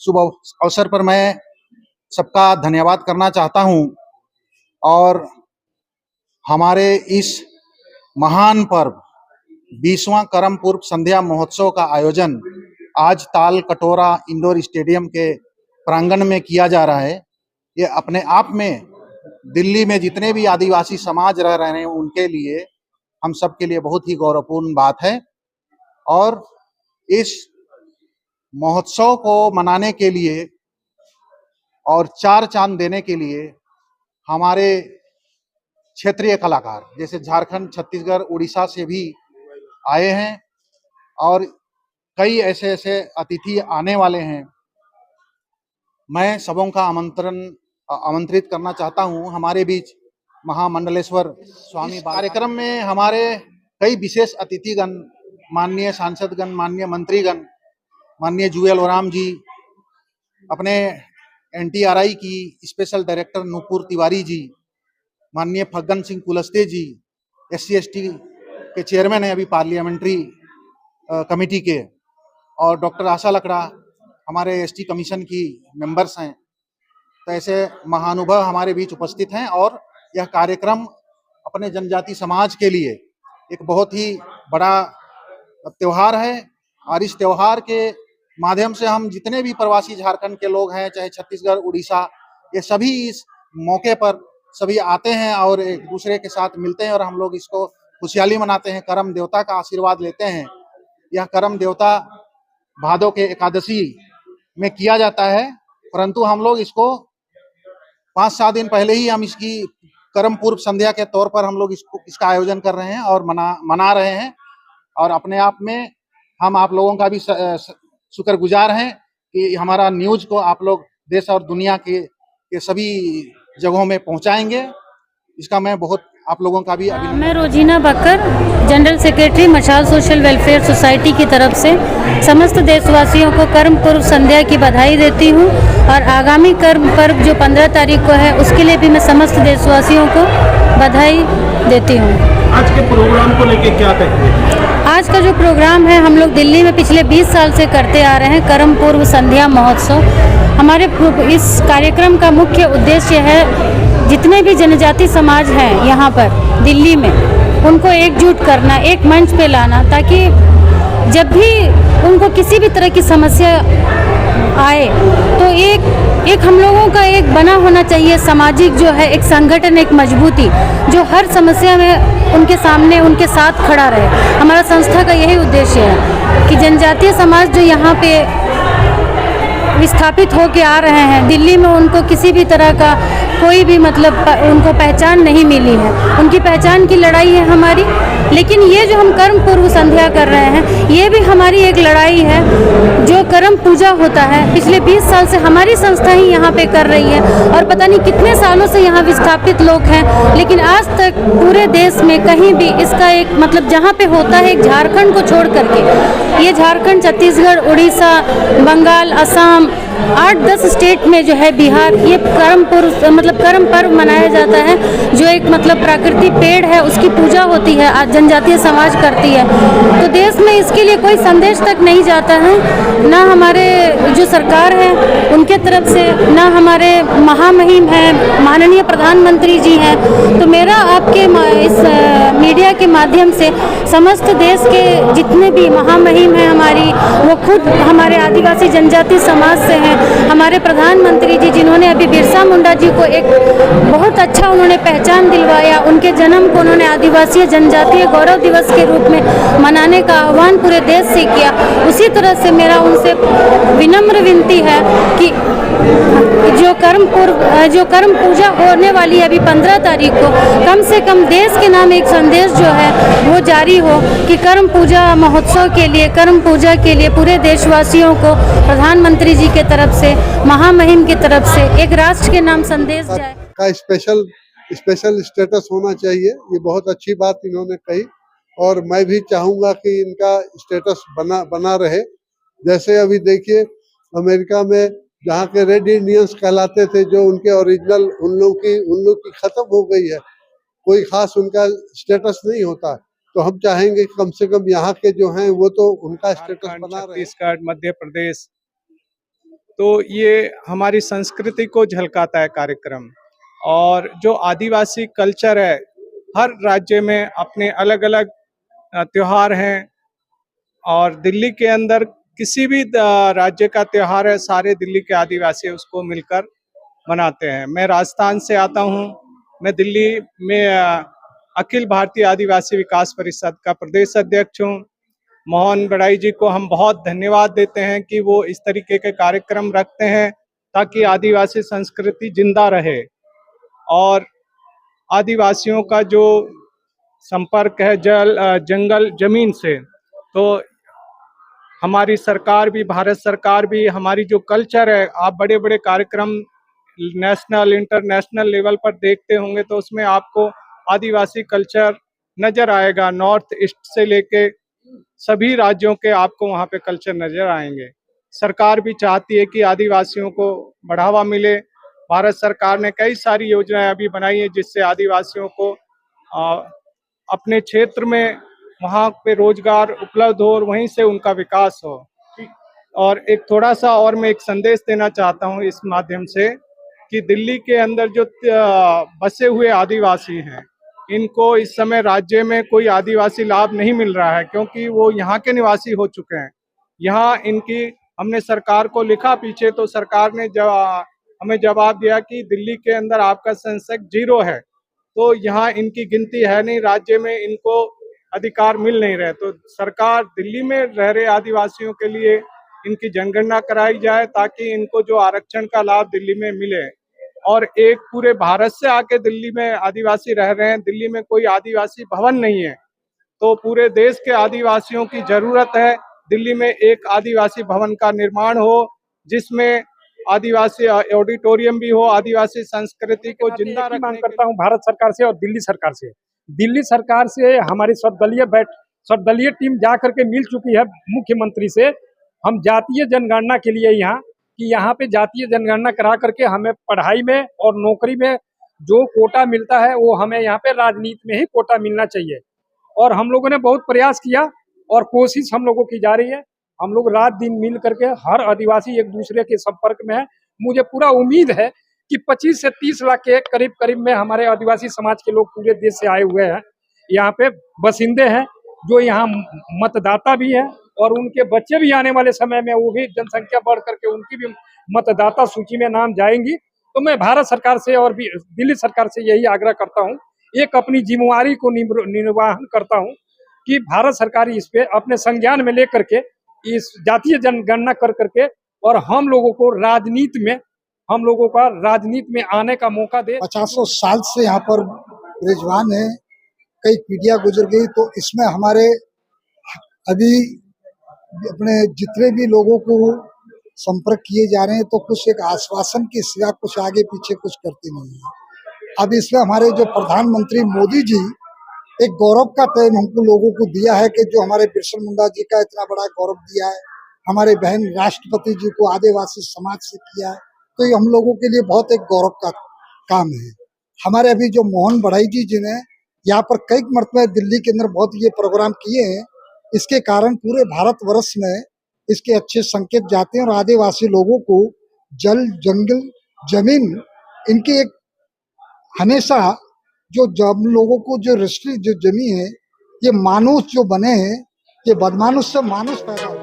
शुभ अवसर पर मैं सबका धन्यवाद करना चाहता हूं और हमारे इस महान पर्व 20वां करम पूर्व संध्या महोत्सव का आयोजन आज ताल कटोरा इंडोर स्टेडियम के प्रांगण में किया जा रहा है। ये अपने आप में दिल्ली में जितने भी आदिवासी समाज रह रहे हैं उनके लिए, हम सब के लिए बहुत ही गौरवपूर्ण बात है। और इस महोत्सव को मनाने के लिए और चार चांद देने के लिए हमारे क्षेत्रीय कलाकार जैसे झारखंड, छत्तीसगढ़, उड़ीसा से भी आए हैं और कई ऐसे ऐसे अतिथि आने वाले हैं। मैं सबों का आमंत्रित करना चाहता हूं हमारे बीच महामंडलेश्वर स्वामी कार्यक्रम में हमारे कई विशेष अतिथिगण, माननीय सांसदगण, माननीय मंत्रीगण, माननीय जुएल ओराम जी, अपने NTRI की स्पेशल डायरेक्टर नूपुर तिवारी जी, माननीय फग्गन सिंह कुलस्ते जी, SC/ST के चेयरमैन हैं अभी पार्लियामेंट्री कमेटी के, और डॉक्टर आशा लकड़ा हमारे ST कमीशन की मेंबर्स हैं। तो ऐसे महानुभव हमारे बीच उपस्थित हैं और यह कार्यक्रम अपने जनजाति समाज के लिए एक बहुत ही बड़ा त्यौहार है। और इस त्यौहार के माध्यम से हम जितने भी प्रवासी झारखंड के लोग हैं, चाहे छत्तीसगढ़, उड़ीसा, ये सभी इस मौके पर सभी आते हैं और एक दूसरे के साथ मिलते हैं और हम लोग इसको खुशहाली मनाते हैं, करम देवता का आशीर्वाद लेते हैं। यह करम देवता भादो के एकादशी में किया जाता है, परंतु हम लोग इसको 5-7 दिन पहले ही हम इसकी करम पूर्व संध्या के तौर पर हम लोग इसका आयोजन कर रहे हैं और मना रहे हैं। और अपने आप में हम आप लोगों का भी शुक्रगुजार हैं कि हमारा न्यूज को आप लोग देश और दुनिया के सभी जगहों में पहुंचाएंगे। इसका मैं बहुत आप लोगों का भी मैं रोजीना बकर, जनरल सेक्रेटरी मशाल सोशल वेलफेयर सोसाइटी की तरफ से समस्त देशवासियों को कर्म पूर्व संध्या की बधाई देती हूं और आगामी कर्म पर्व जो 15 तारीख को है उसके लिए भी मैं समस्त देशवासियों को बधाई देती हूं। आज के प्रोग्राम को लेकर क्या कहते हैं? आज का जो प्रोग्राम है हम लोग दिल्ली में पिछले 20 साल से करते आ रहे हैं, करम पूर्व संध्या महोत्सव। हमारे इस कार्यक्रम का मुख्य उद्देश्य है जितने भी जनजाति समाज हैं यहाँ पर दिल्ली में, उनको एकजुट करना, एक मंच पे लाना, ताकि जब भी उनको किसी भी तरह की समस्या आए तो एक हम लोगों का एक बना होना चाहिए सामाजिक जो है एक संगठन, एक मजबूती जो हर समस्या में उनके सामने उनके साथ खड़ा रहे। हमारा संस्था का यही उद्देश्य है कि जनजातीय समाज जो यहाँ पे विस्थापित होके आ रहे हैं दिल्ली में, उनको किसी भी तरह का कोई भी मतलब उनको पहचान नहीं मिली है, उनकी पहचान की लड़ाई है हमारी। लेकिन ये जो हम कर्म पूर्व संध्या कर रहे हैं ये भी हमारी एक लड़ाई है। जो कर्म पूजा होता है पिछले 20 साल से हमारी संस्था ही यहाँ पे कर रही है और पता नहीं कितने सालों से यहाँ विस्थापित लोग हैं, लेकिन आज तक पूरे देश में कहीं भी इसका एक मतलब जहाँ पे होता है एक झारखंड को छोड़ करके, ये झारखंड, छत्तीसगढ़, उड़ीसा, बंगाल, असम, 8-10 स्टेट में जो है, बिहार, ये कर्म पूर्व मतलब कर्म पर्व मनाया जाता है जो एक मतलब प्राकृतिक पेड़ है उसकी पूजा होती है, आज जनजातीय समाज करती है। तो देश में इसके लिए कोई संदेश तक नहीं जाता है, ना हमारे जो सरकार है उनके तरफ से, ना हमारे महामहिम हैं, माननीय प्रधानमंत्री जी हैं। तो मेरा आपके इस मीडिया के माध्यम से समस्त देश के जितने भी महामहिम हैं हमारी, वो खुद हमारे आदिवासी जनजाति समाज से हैं, हमारे प्रधानमंत्री जी जिन्होंने अभी बिरसा मुंडा जी को एक बहुत अच्छा उन्होंने पहचान दिलवाया, उनके जन्म को उन्होंने आदिवासी जनजातीय गौरव दिवस के रूप में मनाने का आह्वान पूरे देश से किया। उसी तरह से मेरा उनसे विनम्र विनती है कि जो कर्म पूजा होने वाली है अभी 15 तारीख को, कम से कम देश के नाम एक संदेश जो है वो जारी हो कि कर्म पूजा महोत्सव के लिए, कर्म पूजा के लिए पूरे देशवासियों को प्रधानमंत्री जी के तरफ से, महामहिम की तरफ से एक राष्ट्र के नाम संदेश जाए का स्पेशल स्टेटस होना चाहिए। ये बहुत अच्छी बात इन्होंने कही और मैं भी चाहूँगा कि इनका स्टेटस बना रहे। जैसे अभी देखिए अमेरिका में जहाँ के रेड इंडियंस कहलाते थे, जो उनके ओरिजिनल उन लोग की खत्म हो गई है, कोई खास उनका स्टेटस नहीं होता। तो हम चाहेंगे कम से कम यहाँ के जो हैं वो तो उनका स्टेटस बना रहे। छत्तीसगढ़, मध्य प्रदेश, तो ये हमारी संस्कृति को झलकाता है कार्यक्रम। और जो आदिवासी कल्चर है, हर राज्य में अपने अलग अलग त्योहार हैं, और दिल्ली के अंदर किसी भी राज्य का त्योहार है, सारे दिल्ली के आदिवासी उसको मिलकर मनाते हैं। मैं राजस्थान से आता हूँ। मैं दिल्ली में अखिल भारतीय आदिवासी विकास परिषद का प्रदेश अध्यक्ष हूँ। मोहन बड़ाई जी को हम बहुत धन्यवाद देते हैं कि वो इस तरीके के कार्यक्रम रखते हैं ताकि आदिवासी संस्कृति जिंदा रहे। और आदिवासियों का जो संपर्क है जंगल जमीन से, तो हमारी सरकार भी, भारत सरकार भी, हमारी जो कल्चर है, आप बड़े बड़े कार्यक्रम नेशनल इंटरनेशनल लेवल पर देखते होंगे तो उसमें आपको आदिवासी कल्चर नजर आएगा। नॉर्थ ईस्ट से लेके सभी राज्यों के आपको वहाँ पे कल्चर नजर आएंगे। सरकार भी चाहती है कि आदिवासियों को बढ़ावा मिले। भारत सरकार ने कई सारी योजनाएं अभी बनाई है जिससे आदिवासियों को अपने क्षेत्र में वहाँ पे रोजगार उपलब्ध हो और वहीं से उनका विकास हो। और एक थोड़ा सा और मैं एक संदेश देना चाहता हूँ इस माध्यम से कि दिल्ली के अंदर जो बसे हुए आदिवासी हैं, इनको इस समय राज्य में कोई आदिवासी लाभ नहीं मिल रहा है क्योंकि वो यहाँ के निवासी हो चुके हैं। यहाँ इनकी हमने सरकार को लिखा पीछे, तो सरकार ने हमें जवाब दिया कि दिल्ली के अंदर आपका सेंसेक्स 0 है, तो यहाँ इनकी गिनती है नहीं, राज्य में इनको अधिकार मिल नहीं रहे। तो सरकार दिल्ली में रह रहे आदिवासियों के लिए इनकी जनगणना कराई जाए ताकि इनको जो आरक्षण का लाभ दिल्ली में मिले। और एक पूरे भारत से आके दिल्ली में आदिवासी रह रहे हैं, दिल्ली में कोई आदिवासी भवन नहीं है, तो पूरे देश के आदिवासियों की जरूरत है दिल्ली में एक आदिवासी भवन का निर्माण हो जिसमें आदिवासी ऑडिटोरियम भी हो, आदिवासी संस्कृति को जिंदा रखने मांग करता हूँ भारत सरकार से और दिल्ली सरकार से। दिल्ली सरकार से हमारी सर्वदलीय टीम जा करके मिल चुकी है मुख्यमंत्री से। हम जातीय जनगणना के लिए यहाँ कि यहाँ पे जातीय जनगणना करा करके हमें पढ़ाई में और नौकरी में जो कोटा मिलता है वो हमें यहाँ पे राजनीति में ही कोटा मिलना चाहिए। और हम लोगों ने बहुत प्रयास किया और कोशिश हम लोगों की जा रही है। हम लोग रात दिन मिल करके हर आदिवासी एक दूसरे के संपर्क में है। मुझे पूरा उम्मीद है कि 25 से 30 लाख के करीब में हमारे आदिवासी समाज के लोग पूरे देश से आए हुए हैं, यहाँ पे बसिंदे हैं, जो यहाँ मतदाता भी हैं और उनके बच्चे भी आने वाले समय में वो भी जनसंख्या बढ़ करके उनकी भी मतदाता सूची में नाम जाएंगी। तो मैं भारत सरकार से और भी दिल्ली सरकार से यही आग्रह करता हूँ, एक अपनी जिम्मेवारी को निर्वाहन करता हूँ कि भारत सरकार इस पे अपने संज्ञान में लेकर के इस जातीय जनगणना कर करके और हम लोगों को राजनीति में आने का मौका दे। 50 साल से यहाँ पर रिजवान है, कई पीढ़ियां गुजर गई, तो इसमें हमारे अभी अपने जितने भी लोगों को संपर्क किए जा रहे हैं तो कुछ एक आश्वासन के सिवा कुछ आगे पीछे कुछ करते नहीं है। अब इसमें हमारे जो प्रधानमंत्री मोदी जी एक गौरव का टाइम हमको लोगों को दिया है कि जो हमारे बिरसा मुंडा जी का इतना बड़ा गौरव दिया है, हमारे बहन राष्ट्रपति जी को आदिवासी समाज से किया है, तो ये हम लोगों के लिए बहुत एक गौरव का काम है। हमारे अभी जो मोहन बड़ाई जी ने यहाँ पर कई मरतबा दिल्ली के अंदर बहुत ये प्रोग्राम किए हैं, इसके कारण पूरे भारतवर्ष में इसके अच्छे संकेत जाते हैं और आदिवासी लोगों को जल जंगल जमीन इनकी एक हमेशा जो लोगों को जो रेस्ट्रिक्ट जो जमी है, ये मानुष जो बने हैं, ये बदमानुष से मानुष पैदा हो।